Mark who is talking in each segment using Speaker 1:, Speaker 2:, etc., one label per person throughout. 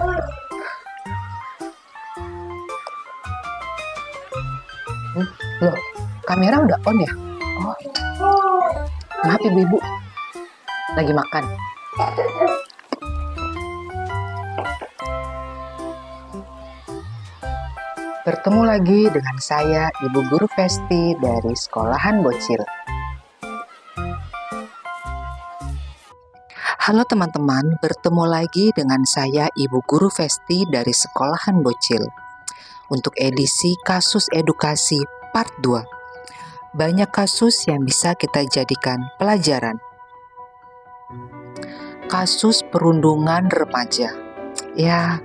Speaker 1: Loh, kamera udah on ya? Oh, maaf ibu-ibu, lagi makan. Bertemu lagi dengan saya, Ibu Guru Vesti dari Sekolahan Bocil. Halo teman-teman, bertemu lagi dengan saya, Ibu Guru Vesti dari Sekolahan Bocil. Untuk edisi kasus edukasi part 2. Banyak kasus yang bisa kita jadikan pelajaran. Kasus perundungan remaja. Ya,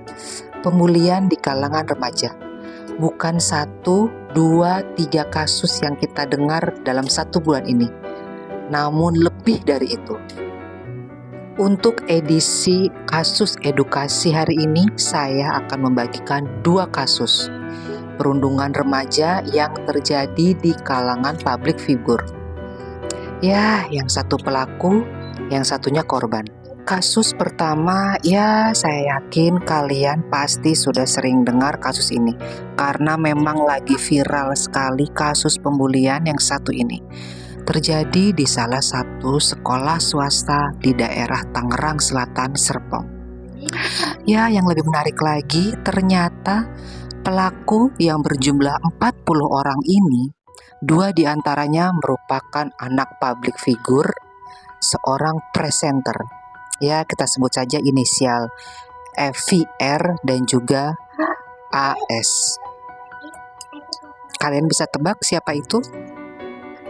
Speaker 1: pembulian di kalangan remaja. Bukan 1, 2, 3 kasus yang kita dengar dalam 1 bulan ini, namun lebih dari itu. Untuk edisi kasus edukasi hari ini, saya akan membagikan 2 kasus perundungan remaja yang terjadi di kalangan public figure. Ya, yang satu pelaku, yang satunya korban. Kasus pertama, ya saya yakin kalian pasti sudah sering dengar kasus ini karena memang lagi viral sekali kasus pembulian yang satu ini. Terjadi di salah satu sekolah swasta di daerah Tangerang Selatan, Serpong. Ya, yang lebih menarik lagi, ternyata pelaku yang berjumlah 40 orang ini, 2 diantaranya merupakan anak public figure, seorang presenter. Ya, kita sebut saja inisial FVR dan juga AS. Kalian bisa tebak siapa itu?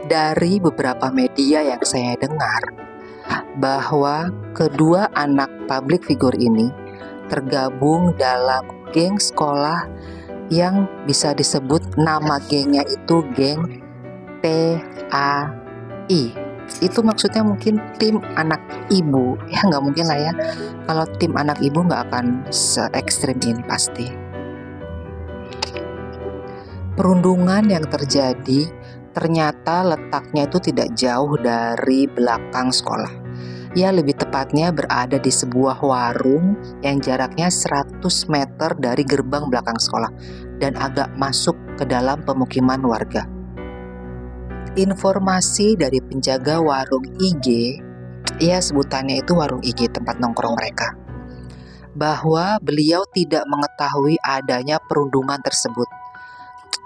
Speaker 1: Dari beberapa media yang saya dengar, bahwa kedua anak public figure ini tergabung dalam geng sekolah yang bisa disebut nama gengnya itu geng TAI. Itu maksudnya mungkin tim anak ibu. Ya nggak mungkin lah ya, kalau tim anak ibu nggak akan se-ekstrim ini pasti. Perundungan yang terjadi ternyata letaknya itu tidak jauh dari belakang sekolah. Ya, lebih tepatnya berada di sebuah warung yang jaraknya 100 meter dari gerbang belakang sekolah dan agak masuk ke dalam pemukiman warga. Informasi dari penjaga warung IG, ya sebutannya itu warung IG, tempat nongkrong mereka, bahwa beliau tidak mengetahui adanya perundungan tersebut.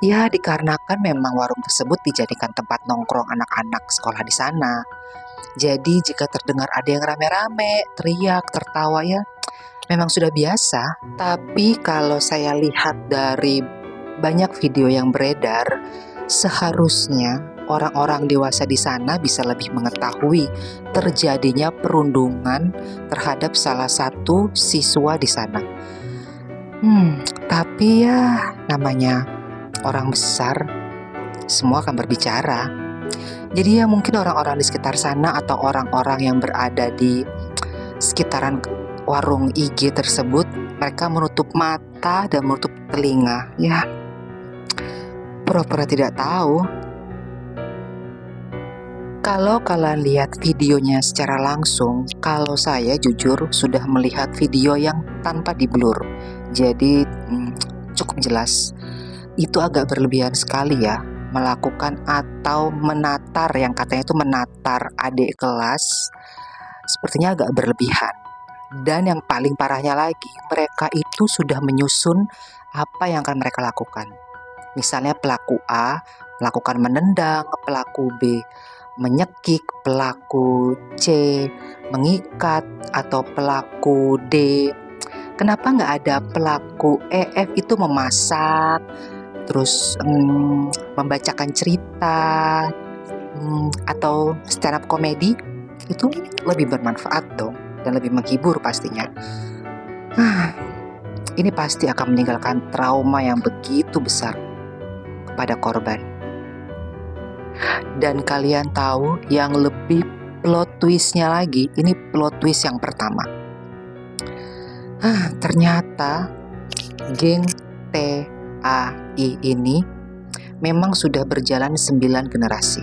Speaker 1: Ya, dikarenakan memang warung tersebut dijadikan tempat nongkrong anak-anak sekolah di sana. Jadi jika terdengar ada yang rame-rame, teriak, tertawa, ya memang sudah biasa. Tapi kalau saya lihat dari banyak video yang beredar, seharusnya orang-orang dewasa di sana bisa lebih mengetahui terjadinya perundungan terhadap salah satu siswa di sana. Tapi ya namanya orang besar, semua akan berbicara. Jadi ya mungkin orang-orang di sekitar sana atau orang-orang yang berada di sekitaran warung IG tersebut, mereka menutup mata dan menutup telinga. Ya, pura-pura tidak tahu. Kalau kalian lihat videonya secara langsung, kalau saya jujur sudah melihat video yang tanpa di-blur, jadi cukup jelas. Itu agak berlebihan sekali ya, melakukan atau menatar, yang katanya itu menatar adik kelas, sepertinya agak berlebihan. Dan yang paling parahnya lagi, mereka itu sudah menyusun apa yang akan mereka lakukan. Misalnya pelaku A melakukan menendang, pelaku B menyekik, pelaku C mengikat, atau pelaku D. Kenapa nggak ada pelaku EF itu memasak, terus membacakan cerita, atau stand up komedi? Itu lebih bermanfaat dong, dan lebih menghibur pastinya. Ini pasti akan meninggalkan trauma yang begitu besar kepada korban. Dan kalian tahu yang lebih plot twistnya lagi, ini plot twist yang pertama. Ternyata geng TAI ini memang sudah berjalan 9 generasi.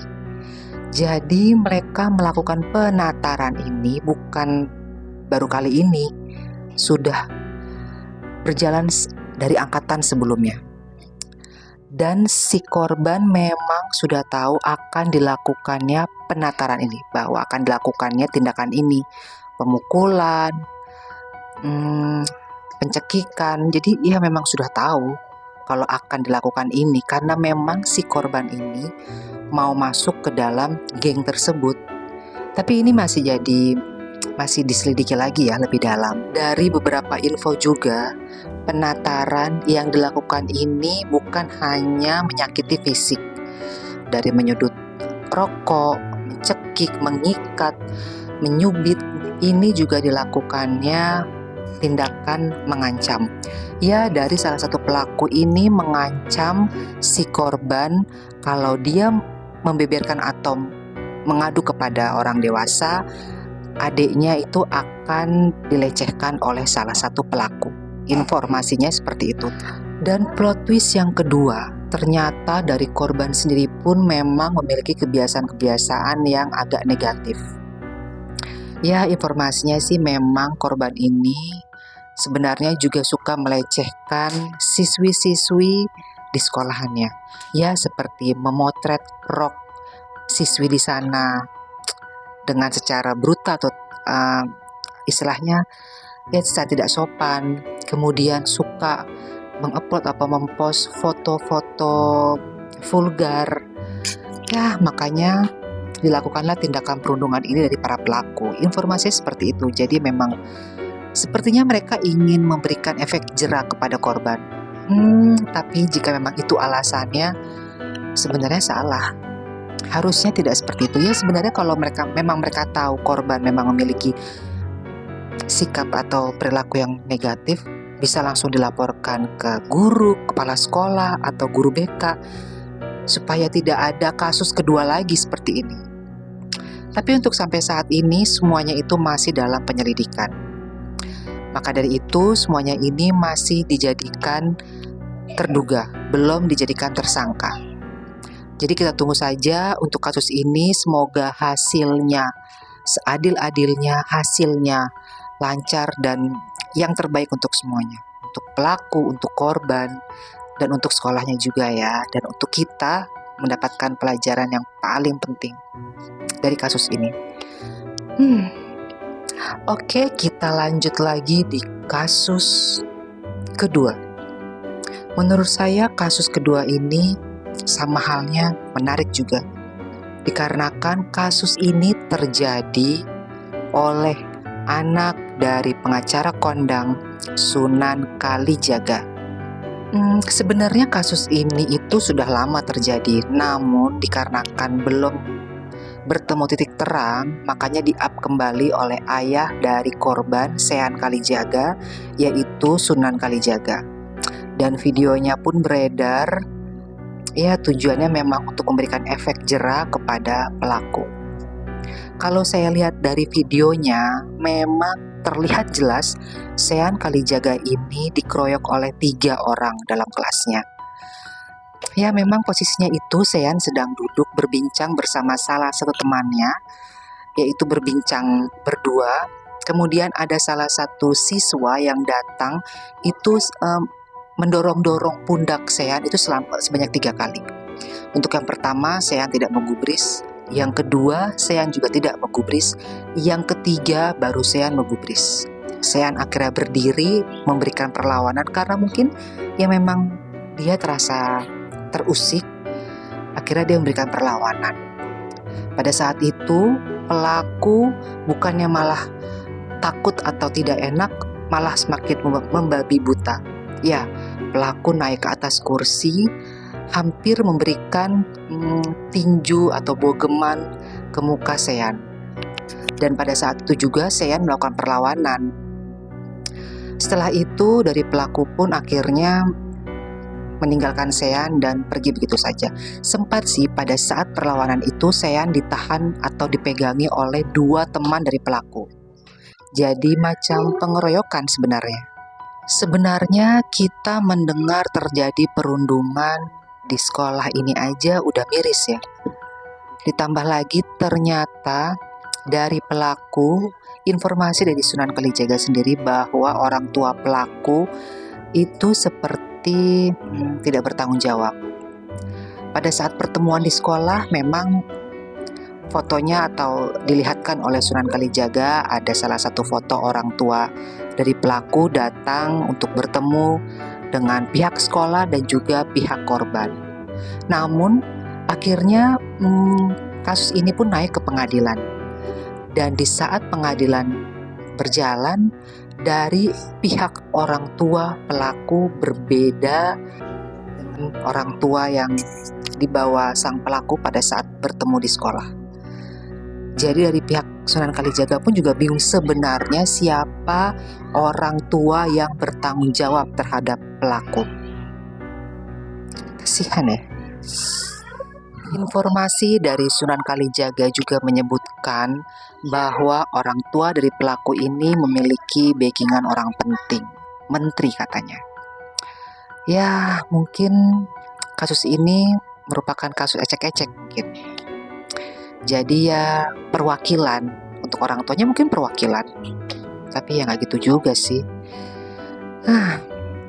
Speaker 1: Jadi mereka melakukan penataran ini bukan baru kali ini, sudah berjalan dari angkatan sebelumnya. Dan si korban memang sudah tahu akan dilakukannya penataran ini, bahwa akan dilakukannya tindakan ini, pemukulan, pencekikan. Jadi ia memang sudah tahu kalau akan dilakukan ini, karena memang si korban ini mau masuk ke dalam geng tersebut. Tapi ini masih diselidiki lagi ya lebih dalam. Dari beberapa info juga, penataran yang dilakukan ini bukan hanya menyakiti fisik, dari menyudut rokok, mencekik, mengikat, menyubit, ini juga dilakukannya tindakan mengancam. Ya, dari salah satu pelaku ini mengancam si korban kalau dia membeberkan atau mengadu kepada orang dewasa, adiknya itu akan dilecehkan oleh salah satu pelaku. Informasinya seperti itu. Dan plot twist yang kedua, ternyata dari korban sendiri pun memang memiliki kebiasaan-kebiasaan yang agak negatif. Ya, informasinya sih memang korban ini sebenarnya juga suka melecehkan siswi-siswi di sekolahannya. Ya, seperti memotret rok siswi di sana dengan secara brutal atau istilahnya ya secara tidak sopan. Kemudian suka mengupload atau mempost foto-foto vulgar. Ya, makanya dilakukanlah tindakan perundungan ini dari para pelaku. Informasinya seperti itu. Jadi memang sepertinya mereka ingin memberikan efek jera kepada korban. Tapi jika memang itu alasannya, sebenarnya salah. Harusnya tidak seperti itu. Ya, sebenarnya kalau mereka tahu korban memang memiliki sikap atau perilaku yang negatif, bisa langsung dilaporkan ke guru, kepala sekolah, atau guru BK, supaya tidak ada kasus kedua lagi seperti ini. Tapi untuk sampai saat ini semuanya itu masih dalam penyelidikan. Maka dari itu semuanya ini masih dijadikan terduga, belum dijadikan tersangka. Jadi kita tunggu saja untuk kasus ini, semoga hasilnya seadil-adilnya, hasilnya lancar dan yang terbaik untuk semuanya. Untuk pelaku, untuk korban, dan untuk sekolahnya juga ya. Dan untuk kita mendapatkan pelajaran yang paling penting dari kasus ini. Oke, kita lanjut lagi di kasus kedua. Menurut saya kasus kedua ini sama halnya menarik juga. Dikarenakan kasus ini terjadi oleh anak dari pengacara kondang Sunan Kalijaga. Sebenarnya kasus ini itu sudah lama terjadi, namun dikarenakan belum bertemu titik terang, makanya di-up kembali oleh ayah dari korban Sean Kalijaga, yaitu Sunan Kalijaga. Dan videonya pun beredar, ya tujuannya memang untuk memberikan efek jera kepada pelaku. Kalau saya lihat dari videonya, memang terlihat jelas Sean Kalijaga ini dikeroyok oleh 3 orang dalam kelasnya. Ya, memang posisinya itu Sean sedang duduk berbincang bersama salah satu temannya, yaitu berbincang berdua. Kemudian ada salah satu siswa yang datang itu mendorong-dorong pundak Sean itu sebanyak 3 kali. Untuk yang pertama, Sean tidak menggubris. Yang kedua, Sean juga tidak menggubris. Yang ketiga, baru Sean menggubris. Sean akhirnya berdiri memberikan perlawanan karena mungkin ya memang dia terasa terusik. Akhirnya dia memberikan perlawanan. Pada saat itu, pelaku bukannya malah takut atau tidak enak, malah semakin membabi buta. Ya, pelaku naik ke atas kursi, hampir memberikan tinju atau bogeman ke muka Sean. Dan pada saat itu juga Sean melakukan perlawanan. Setelah itu dari pelaku pun akhirnya meninggalkan Sean dan pergi begitu saja. Sempat sih pada saat perlawanan itu Sean ditahan atau dipegangi oleh 2 teman dari pelaku. Jadi macam pengeroyokan sebenarnya. Sebenarnya kita mendengar terjadi perundungan di sekolah ini aja udah miris ya. Ditambah lagi ternyata dari pelaku, informasi dari Sunan Kalijaga sendiri bahwa orang tua pelaku itu seperti tidak bertanggung jawab. Pada saat pertemuan di sekolah memang fotonya atau dilihatkan oleh Sunan Kalijaga, ada salah satu foto orang tua dari pelaku datang untuk bertemu dengan pihak sekolah dan juga pihak korban. Namun akhirnya kasus ini pun naik ke pengadilan, dan di saat pengadilan berjalan, dari pihak orang tua pelaku berbeda dengan orang tua yang dibawa sang pelaku pada saat bertemu di sekolah. Jadi dari pihak Sunan Kalijaga pun juga bingung sebenarnya siapa orang tua yang bertanggung jawab terhadap pelaku. Kasihan ya. Informasi dari Sunan Kalijaga juga menyebutkan bahwa orang tua dari pelaku ini memiliki backingan orang penting, menteri katanya. Ya, mungkin kasus ini merupakan kasus ecek-ecek mungkin. Jadi ya perwakilan, untuk orang tuanya mungkin perwakilan. Tapi ya nggak gitu juga sih.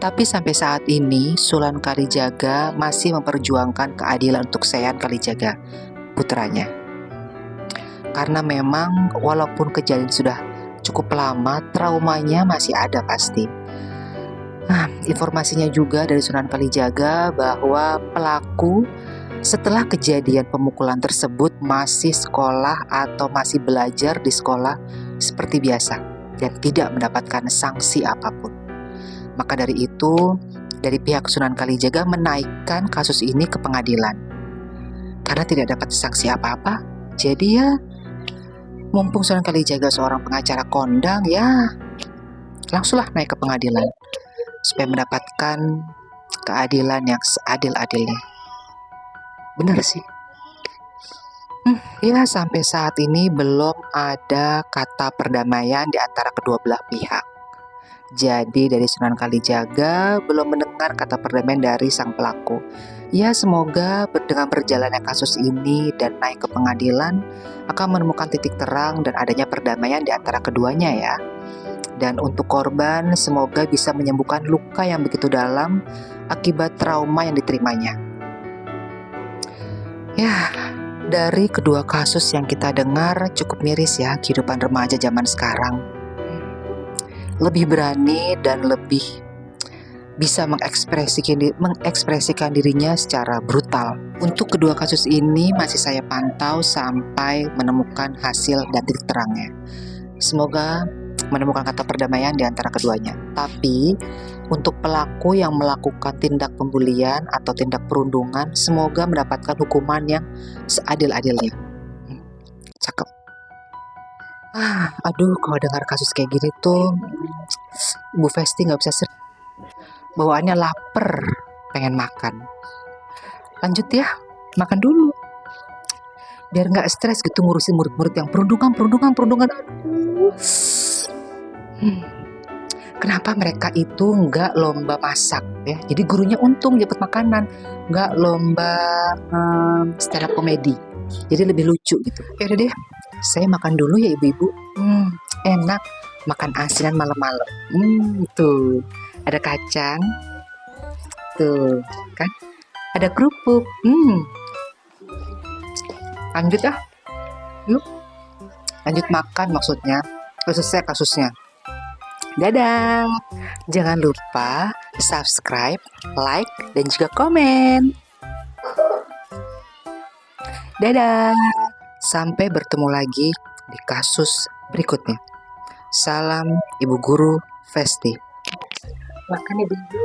Speaker 1: Tapi sampai saat ini Sunan Kalijaga masih memperjuangkan keadilan untuk Seian Kalijaga, putranya. Karena memang walaupun kejadian sudah cukup lama, traumanya masih ada pasti. Informasinya juga dari Sunan Kalijaga bahwa pelaku setelah kejadian pemukulan tersebut masih sekolah atau masih belajar di sekolah seperti biasa dan tidak mendapatkan sanksi apapun. Maka dari itu, dari pihak Sunan Kalijaga menaikkan kasus ini ke pengadilan. Karena tidak dapat sanksi apa-apa, jadi ya mumpung Sunan Kalijaga seorang pengacara kondang, ya langsunglah naik ke pengadilan supaya mendapatkan keadilan yang seadil-adilnya. Benar sih. Ya sampai saat ini belum ada kata perdamaian di antara kedua belah pihak. Jadi dari Sunan Kalijaga belum mendengar kata perdamaian dari sang pelaku. Ya semoga dengan berjalannya kasus ini dan naik ke pengadilan akan menemukan titik terang dan adanya perdamaian di antara keduanya ya. Dan untuk korban semoga bisa menyembuhkan luka yang begitu dalam akibat trauma yang diterimanya. Ya, dari kedua kasus yang kita dengar cukup miris ya kehidupan remaja zaman sekarang. Lebih berani dan lebih bisa mengekspresikan dirinya secara brutal. Untuk kedua kasus ini masih saya pantau sampai menemukan hasil dan titik terangnya. Semoga menemukan kata perdamaian di antara keduanya. Tapi untuk pelaku yang melakukan tindak pembulian atau tindak perundungan, semoga mendapatkan hukuman yang seadil-adilnya. Cakep. Aduh, kalau dengar kasus kayak gini tuh Bu Festi gak bisa bawaannya lapar, pengen makan. Lanjut ya, makan dulu biar gak stres gitu ngurusin murid-murid yang perundungan. Aduh. Kenapa mereka itu gak lomba masak ya? Jadi gurunya untung dapat makanan, gak lomba stand up komedi. Jadi lebih lucu gitu. Ya udah deh, saya makan dulu ya ibu-ibu. Enak makan asinan malam-malam. Tuh ada kacang, tuh kan, ada kerupuk. Lanjut ah, yuk lanjut makan maksudnya. Selesai kasusnya. Dadah. Jangan lupa subscribe, like, dan juga komen. Dadah. Sampai bertemu lagi di kasus berikutnya. Salam Ibu Guru Festi. Makan ibu-ibu.